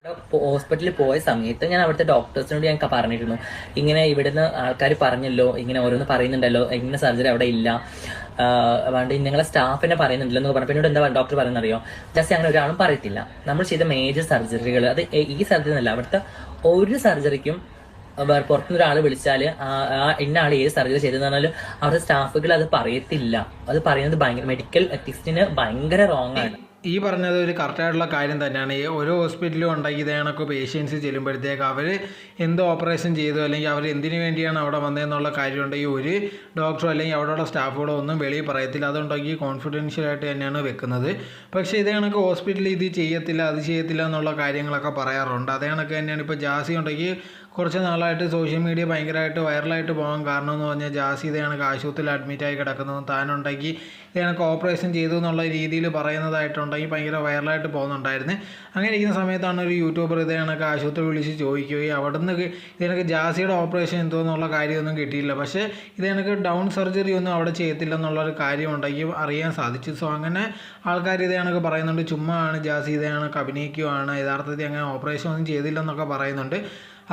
ഹോസ്പിറ്റലിൽ പോയ സമയത്ത് ഞാൻ അവിടുത്തെ ഡോക്ടേഴ്സിനോട് ഞാൻ പറഞ്ഞിരുന്നു, ഇങ്ങനെ ഇവിടുന്ന് ആൾക്കാർ പറഞ്ഞല്ലോ, ഇങ്ങനെ ഓരോന്ന് പറയുന്നുണ്ടല്ലോ, ഇങ്ങനെ സർജറി അവിടെ ഇല്ല, അതുകൊണ്ട് നിങ്ങളെ സ്റ്റാഫിനെ പറയുന്നുണ്ടല്ലോ എന്നൊക്കെ പറഞ്ഞപ്പോൾ എന്നോട് എന്താ ഡോക്ടർ പറയുന്നറിയോ, ജസ്റ്റ് അങ്ങനെ ഒരാളും പറയത്തില്ല. നമ്മൾ ചെയ്ത മേജർ സർജറികൾ, അത് ഈ സർജറി എന്നല്ല, അവിടുത്തെ ഒരു സർജറിക്കും പുറത്തുനിന്ന് ഒരാൾ വിളിച്ചാൽ ഇന്ന ആൾ ഏത് സർജറി ചെയ്തെന്ന് പറഞ്ഞാലും അവിടുത്തെ സ്റ്റാഫുകൾ അത് പറയത്തില്ല. അത് പറയുന്നത് ഭയങ്കര മെഡിക്കൽ എത്തിക്സിന് ഭയങ്കര റോങ് ആണ്. ഈ പറഞ്ഞത് ഒരു കറക്റ്റായിട്ടുള്ള കാര്യം തന്നെയാണ്. ഈ ഓരോ ഹോസ്പിറ്റലും ഉണ്ടാക്കി ഇതേ കണക്ക് പേഷ്യൻസ് ചെല്ലുമ്പോഴത്തേക്ക് അവർ എന്ത് ഓപ്പറേഷൻ ചെയ്തു അല്ലെങ്കിൽ അവർ എന്തിനു വേണ്ടിയാണ് അവിടെ വന്നതെന്നുള്ള കാര്യമുണ്ടെങ്കിൽ ഒരു ഡോക്ടറോ അല്ലെങ്കിൽ അവിടെയുള്ള സ്റ്റാഫുകളോ ഒന്നും വെളിയിൽ പറയത്തില്ല. അതുണ്ടാക്കി കോൺഫിഡൻഷ്യലായിട്ട് തന്നെയാണ് വെക്കുന്നത്. പക്ഷേ ഇതേ കണക്ക് ഹോസ്പിറ്റലിൽ ഇത് ചെയ്യത്തില്ല, അത് ചെയ്യത്തില്ല എന്നുള്ള കാര്യങ്ങളൊക്കെ പറയാറുണ്ട്. അതേ കണക്ക് തന്നെയാണ് ഇപ്പോൾ ജാസി ഉണ്ടെങ്കിൽ കുറച്ച് നാളായിട്ട് സോഷ്യൽ മീഡിയ ഭയങ്കരമായിട്ട് വൈറലായിട്ട് പോകാൻ കാരണം എന്ന് പറഞ്ഞാൽ ജാസി ഇതേ കണക്ക് ആശുപത്രിയിൽ അഡ്മിറ്റായി കിടക്കുന്നതും താനുണ്ടെങ്കിൽ ഇതേ കണക്ക് ഓപ്പറേഷൻ ചെയ്തു എന്നുള്ള രീതിയിൽ പറയുന്നതായിട്ടുണ്ടെങ്കിൽ ഭയങ്കര വൈറലായിട്ട് പോകുന്നുണ്ടായിരുന്നു. അങ്ങനെ ഇരിക്കുന്ന സമയത്താണ് ഒരു യൂട്യൂബർ ഇതേ കണക്ക് ആശുപത്രി വിളിച്ച് ചോദിക്കുകയും അവിടെ നിന്ന് ഇതേ കണക്ക് ജാസിയുടെ ഓപ്പറേഷൻ എന്തോ എന്നുള്ള കാര്യമൊന്നും കിട്ടിയില്ല. പക്ഷേ ഇതേ കണക്ക് ഡൗൺ സർജറി ഒന്നും അവിടെ ചെയ്യത്തില്ല എന്നുള്ളൊരു കാര്യം ഉണ്ടെങ്കിൽ അറിയാൻ സാധിച്ചു. സോ അങ്ങനെ ആൾക്കാർ ഇതേ കണക്ക് പറയുന്നുണ്ട്, ചുമ്മാ ആണ് ജാസി ഇതേ കണക്ക് അഭിനയിക്കുകയാണ്, യഥാർത്ഥത്തിൽ അങ്ങനെ ഓപ്പറേഷൻ ഒന്നും ചെയ്തില്ലെന്നൊക്കെ പറയുന്നുണ്ട്.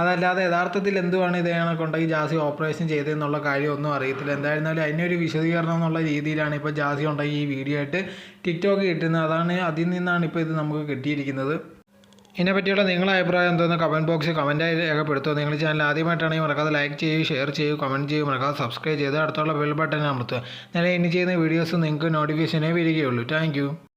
അതല്ലാതെ യഥാർത്ഥത്തിൽ എന്തുവാണ് ഇതേ കണക്കുണ്ടെങ്കിൽ ജാസി ഓപ്പറേഷൻ ചെയ്തതെന്നുള്ള കാര്യമൊന്നും അറിയത്തില്ല. എന്തായിരുന്നാലും അതിനൊരു വിശദീകരണം എന്നുള്ള രീതിയിലാണ് ഇപ്പോൾ ജാസി ഉണ്ടെങ്കിൽ ഈ വീഡിയോ ആയിട്ട് ടിക്ടോക്ക് കിട്ടുന്നത്. അതാണ് അതിൽ നിന്നാണ് ഇപ്പോൾ ഇത് നമുക്ക് കിട്ടിയിരിക്കുന്നത്. ഇതിനെപ്പറ്റിയുള്ള നിങ്ങളുടെ അഭിപ്രായം എന്തോന്ന് കമൻറ്റ് ബോക്സിൽ കമൻറ്റായി രേഖപ്പെടുത്തുക. നിങ്ങൾ ചാനൽ ആദ്യമായിട്ടാണെങ്കിൽ മറക്കാതെ ലൈക്ക് ചെയ്യൂ, ഷെയർ ചെയ്യൂ, കമൻറ്റ് ചെയ്യൂ, മറക്കാതെ സബ്സ്ക്രൈബ് ചെയ്ത് അടുത്തുള്ള ബെൽ ബട്ടൺ അമർത്തുക. ഞാൻ ഇനി ചെയ്യുന്ന വീഡിയോസ് നിങ്ങൾക്ക് നോട്ടിഫിക്കേഷനേ വരികയുള്ളൂ. താങ്ക്